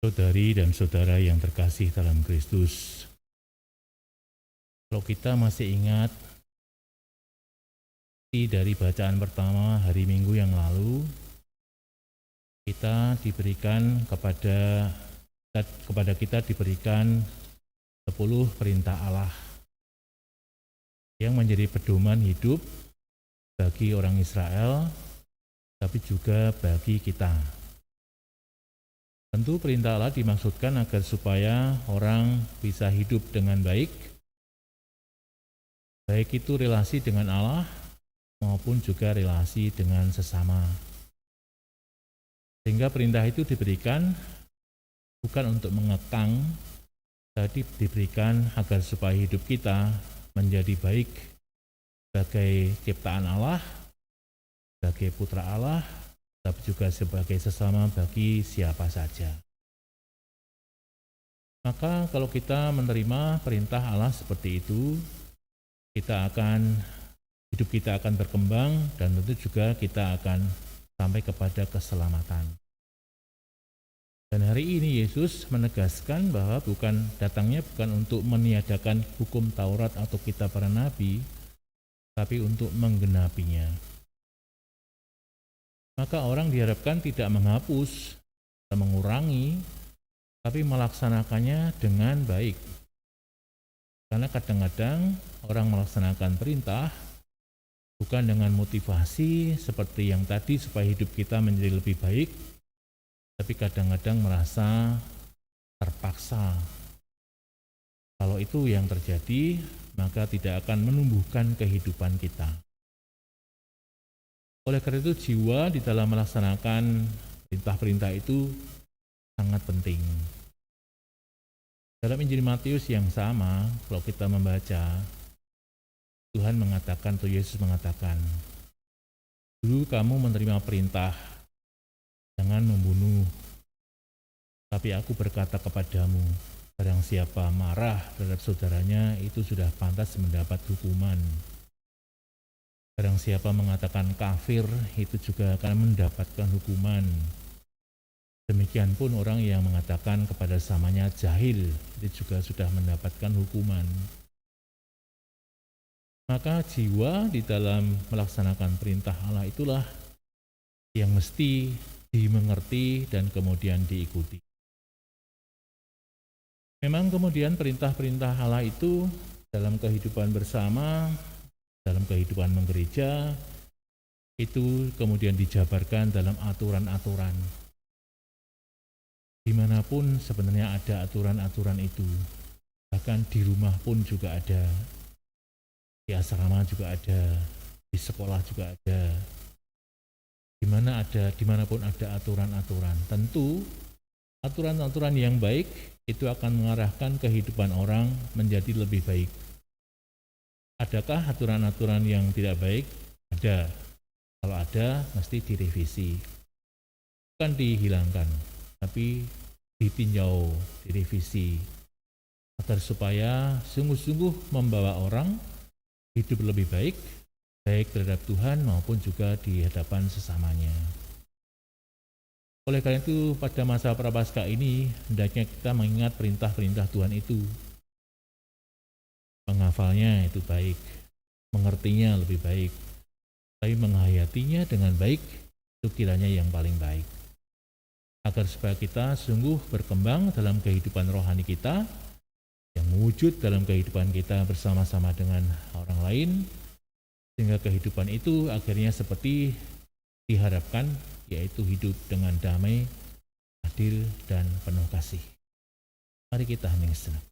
Saudari dan saudara yang terkasih dalam Kristus, kalau kita masih ingat dari bacaan pertama hari Minggu yang lalu, kita diberikan kepada kita diberikan 10 perintah Allah yang menjadi pedoman hidup bagi orang Israel, tapi juga bagi kita. Tentu perintah Allah dimaksudkan agar supaya orang bisa hidup dengan baik itu relasi dengan Allah maupun juga relasi dengan sesama. Sehingga perintah itu diberikan bukan untuk mengekang, tapi diberikan agar supaya hidup kita menjadi baik sebagai ciptaan Allah, sebagai putra Allah, tapi juga sebagai sesama bagi siapa saja. Maka kalau kita menerima perintah Allah seperti itu, hidup kita akan berkembang dan tentu juga kita akan sampai kepada keselamatan. Dan hari ini Yesus menegaskan bahwa datangnya bukan untuk meniadakan hukum Taurat atau kitab para nabi, tapi untuk menggenapinya. Maka orang diharapkan tidak menghapus atau mengurangi, tapi melaksanakannya dengan baik. Karena kadang-kadang orang melaksanakan perintah bukan dengan motivasi seperti yang tadi supaya hidup kita menjadi lebih baik, tapi kadang-kadang merasa terpaksa. Kalau itu yang terjadi, maka tidak akan menumbuhkan kehidupan kita. Oleh karena itu, jiwa di dalam melaksanakan perintah-perintah itu sangat penting. Dalam Injil Matius yang sama, kalau kita membaca, Yesus mengatakan, dulu kamu menerima perintah, jangan membunuh. Tapi aku berkata kepadamu, barang siapa marah terhadap saudaranya, itu sudah pantas mendapat hukuman. Barang siapa mengatakan kafir, itu juga akan mendapatkan hukuman. Demikian pun orang yang mengatakan kepada samanya jahil, itu juga sudah mendapatkan hukuman. Maka jiwa di dalam melaksanakan perintah Allah itulah yang mesti dimengerti dan kemudian diikuti. Memang kemudian perintah-perintah Allah itu dalam kehidupan bersama, dalam kehidupan menggereja, itu kemudian dijabarkan dalam aturan-aturan. Dimanapun sebenarnya ada aturan-aturan itu, bahkan di rumah pun juga ada, di asrama juga ada, di sekolah juga ada, dimanapun ada aturan-aturan. Tentu aturan-aturan yang baik itu akan mengarahkan kehidupan orang menjadi lebih baik. Adakah aturan-aturan yang tidak baik? Ada. Kalau ada, mesti direvisi. Bukan dihilangkan, tapi ditinjau, direvisi, agar supaya sungguh-sungguh membawa orang hidup lebih baik terhadap Tuhan maupun juga di hadapan sesamanya. Oleh karena itu, pada masa Prapaskah ini, hendaknya kita mengingat perintah-perintah Tuhan itu. Menghafalnya itu baik, mengertinya lebih baik, tapi menghayatinya dengan baik itu kiranya yang paling baik. Agar supaya kita sungguh berkembang dalam kehidupan rohani kita, yang wujud dalam kehidupan kita bersama-sama dengan orang lain, sehingga kehidupan itu akhirnya seperti diharapkan, yaitu hidup dengan damai, adil, dan penuh kasih. Mari kita hening sejenak.